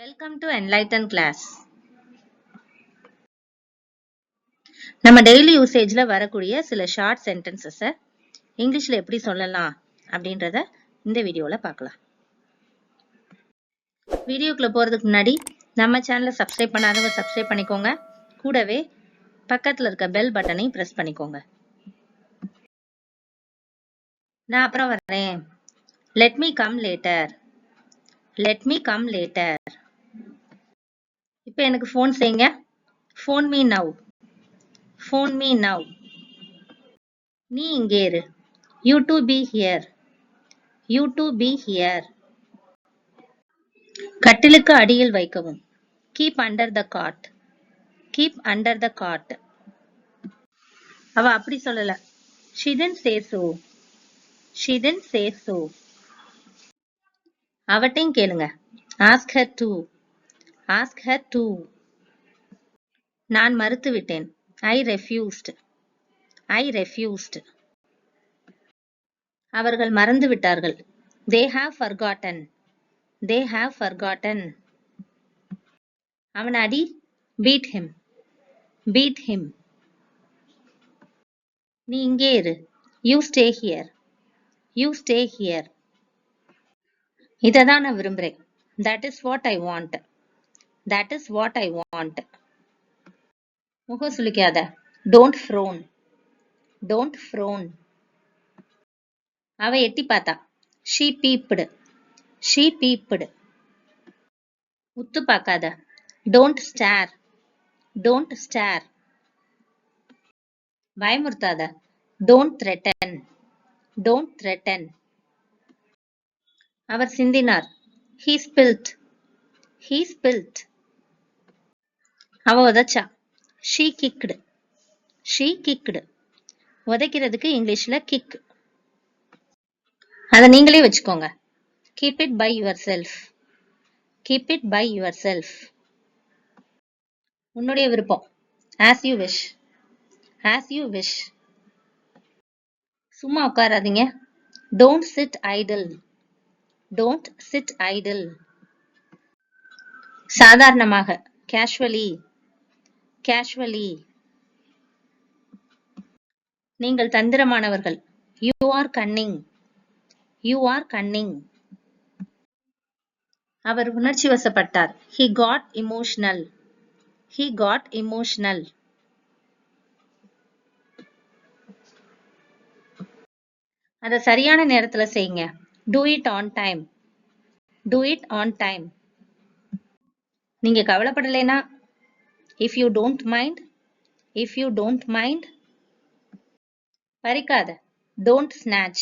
Welcome to enlighten class. நம்ம daily யூசேஜ்ல வரக்கூடிய சில ஷார்ட் சென்டென்சஸை இங்கிலீஷ்ல எப்படி சொல்லலாம் அப்படின்றத இந்த வீடியோல பார்க்கலாம். வீடியோக்குள்ள போறதுக்கு முன்னாடி நம்ம சேனலை சப்ஸ்கிரைப் பண்ணாதவங்க சப்ஸ்கிரைப் பண்ணிக்கோங்க. கூடவே பக்கத்துல இருக்க பெல் பட்டனையும் பிரஸ் பண்ணிக்கோங்க. நான் அப்புறம் வரேன். Let me come later. Let me come later. இப்போ எனக்கு ஃபோன் செய்யுங்க. Phone me now. Phone me now. நீ இங்கே இரு. You to be here. You to be here. கட்டிலுக்கு அடியில் வைக்கவும். Keep under the cot. Keep under the cot. அவ அப்படி சொல்லல. She didn't say so. She didn't say so. அவட்டையும் கேளுங்க. Ask her to. Ask her to. நான் மறுத்து விட்டேன். I refused. I refused. அவர்கள் மறந்து விட்டார்கள். They have forgotten. They have forgotten. அவன் அடி. Beat him. Beat him. நீ இங்கே இரு. You stay here. You stay here. இததான் நான் விரும்புறேன். That is what I want. That is what I want. முகம் சுளிக்காத. Don't frown. Don't frown. அவ எட்டி பார்த்தா. She peeped. She peeped. உத்து பார்க்காத. Don't stare. Don't stare. பயமுறுத்தாத. Don't threaten. Don't threaten. Our சிந்தினார். He spilt. He spilt. அவ உதைச்சா. She kicked. She kicked. உதைக்கிறதுக்கு இங்கிலீஷ்ல kick. அத நீங்களே வச்சுக்கோங்க. Keep it by yourself. Keep it by yourself. உன்னுடைய விருப்பம். As you wish. As you wish. சும்மா உட்காராதீங்க. Don't sit idle. Don't sit idle. சாதாரணமாக. Casually. Casually. நீங்கள் தந்திரமானவர்கள். You are cunning. You are cunning. அவர் உணர்ச்சி வசப்பட்டார். He got emotional. He got emotional. அத சரியான நேரத்துல செய்யுங்க. Do it on time. Do it on time. நீங்க கவலைப்படலைனா if you don't mind. If you don't mind. பறிக்காத. Don't snatch.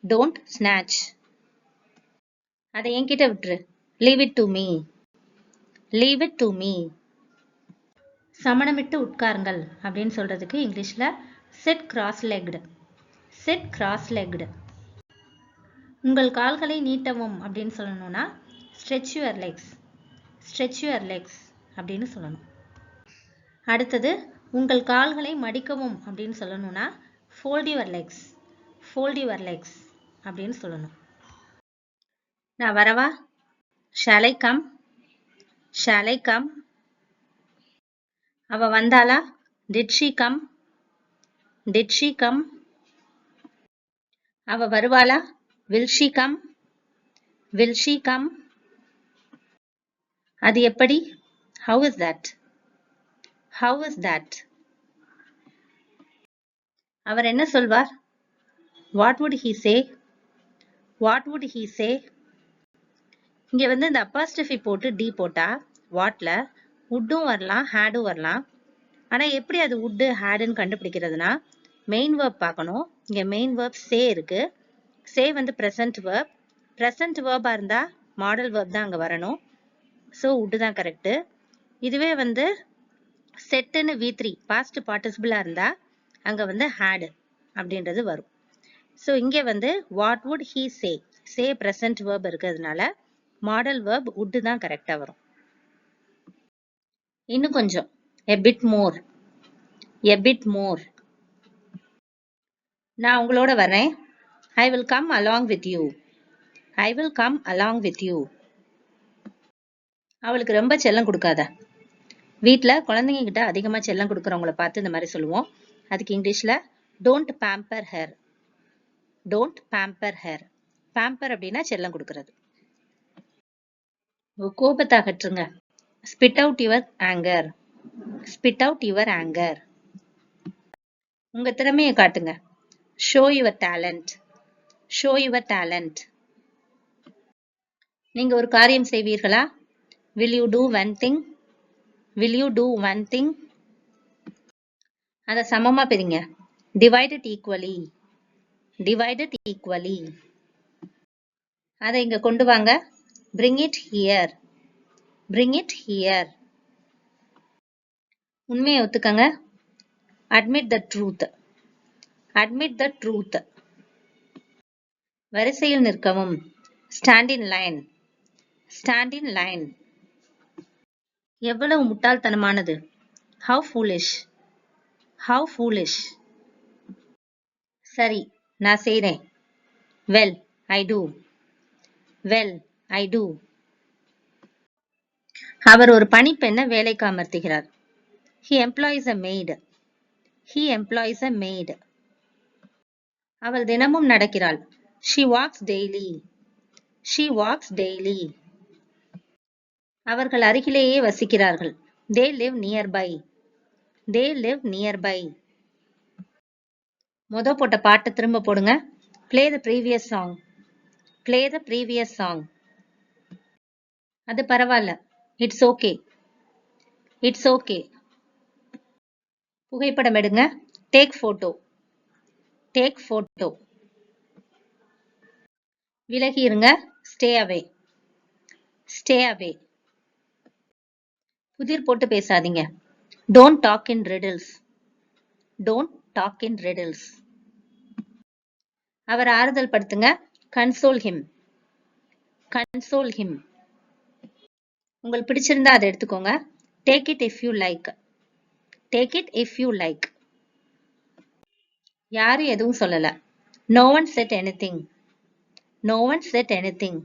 Don't snatch. அதை என்கிட்ட விட்டுரு. Leave it to me. Leave it to me. சமணமிட்டு உட்காருங்கள் அப்படின்னு சொல்றதுக்கு இங்கிலீஷ்ல sit cross-legged. Sit cross-legged. உங்கள் கால்களை நீட்டவும் அப்படின்னு சொல்லணும்னா stretch your legs. Stretch your legs அப்படின்னு சொல்லணும். அடுத்தது உங்கள் கால்களை மடிக்கவும் அப்படின்னு சொல்லணும்னா fold your legs. Fold your legs அப்படின்னு சொல்லணும். நான் வரவா? Shall I come? Shall I come? அவ வந்தாளா? Did she come? Did she come? அவ வருவாளா? Will she come? Will she come? அது எப்படி? How is that? How is that? அவர் என்ன சொல்வார்? What would he say? What would he say? இங்க இந்த apostrophe போட்டு D போட்டா வாட்ல would-ம் வரலாம் had-ம் வரலாம். ஆனா எப்படி அது would had-ன்னு கண்டுபிடிக்கிறதுனா மெயின் verb பார்க்கணும். இங்க மெயின் verb say இருக்கு. say present verb. present verb-ஆ இருந்தா model verb தான் அங்க வரணும். so would தான் கரெக்ட். இதுவே setன்னு V3 past participle-ஆ இருந்தா அங்க had அப்படின்றது வரும். so இங்க what would he say? say present verb இருக்கிறதுனால model verb would தான் கரெக்டா வரும். இன்னும் கொஞ்சம். a bit more. A bit more. நான் உங்களோட வரேன். I will come along with you. I will come along with you. அவளுக்கு ரொம்ப செல்லம் கொடுக்காத. வீட்ல குழந்தைங்க கிட்ட அதிகமா செல்லம் கொடுக்கறவங்கள பார்த்து இந்த மாதிரி சொல்லுவோம். அதுக்கு இங்கிலீஷ்ல don't pamper her. Don't pamper her. Pamper அப்படின்னா செல்லம் கொடுக்கறது. கோபத்தை அகற்றுங்க. Spit out your anger. Spit out your anger. உங்க திறமையை காட்டுங்க. Show your talent. Show your talent. நீங்க ஒரு காரியம் செய்வீர்களா? Will you do one thing? Will you do one thing? அதை சமமா பிரிங்க. Divide it equally. Divide it equally. அதை இங்க கொண்டு வாங்க. Bring it here. Bring it here. உண்மையை ஒத்துக்கங்க. Admit the truth. Admit the truth. வரிசையில் நிற்கவும். Stand in line. Stand in line. எவ்வளவு முட்டாள்தனமானது. How foolish. How foolish. சரி, நான் செய்றேன். Well, I do. Well, I do. அவர் ஒரு பணிப்பெண்ணை வேலைக்கு அமர்த்துகிறார். He employs a maid. He employs a maid. அவள் தினமும் நடக்கிறாள். She walks daily. She walks daily. அவர்கள் அருகிலேயே வசிக்கிறார்கள். They live nearby. They live nearby. போட்ட பாட்டை திரும்ப போடுங்க. Play the previous song. Play the previous song. அது பரவாயில்ல. It's okay. It's okay. புகைப்படம் எடுங்க. Take photo. Take photo. விலகி இருங்க. Stay away. Stay away. புதிர் போட்டு பேசாதீங்க. Don't talk in riddles. Don't talk in riddles. அவர் ஆறுதல் படுத்துங்க. Console him. Console him. உங்களுக்கு பிடிச்சிருந்தா அதை எடுத்துக்கோங்க. Take it if you like. Take it if you like. யாரும் எதுவும் சொல்லல. No one said anything. No one said anything.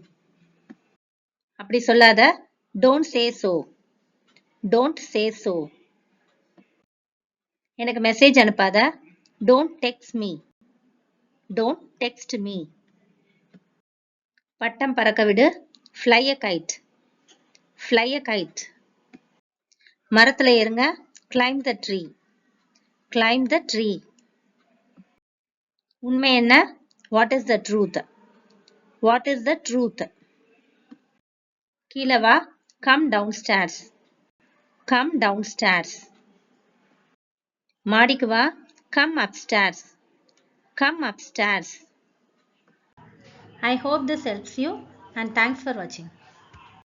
அப்படி சொல்லாத. Don't say so. Don't say so. எனக்கு message அனுப்பாத. Don't text me. Don't text me. பட்டம் பறக்க விடு. Fly a kite. Fly a kite. மரத்துல ஏறுங்க. Climb the tree. Climb the tree. உண்மை என்ன? What is the truth? What is the truth? கீழே வா. Come downstairs. Come downstairs. மாடிக்கு வா. Come upstairs. Come upstairs. I hope this helps you and thanks for watching.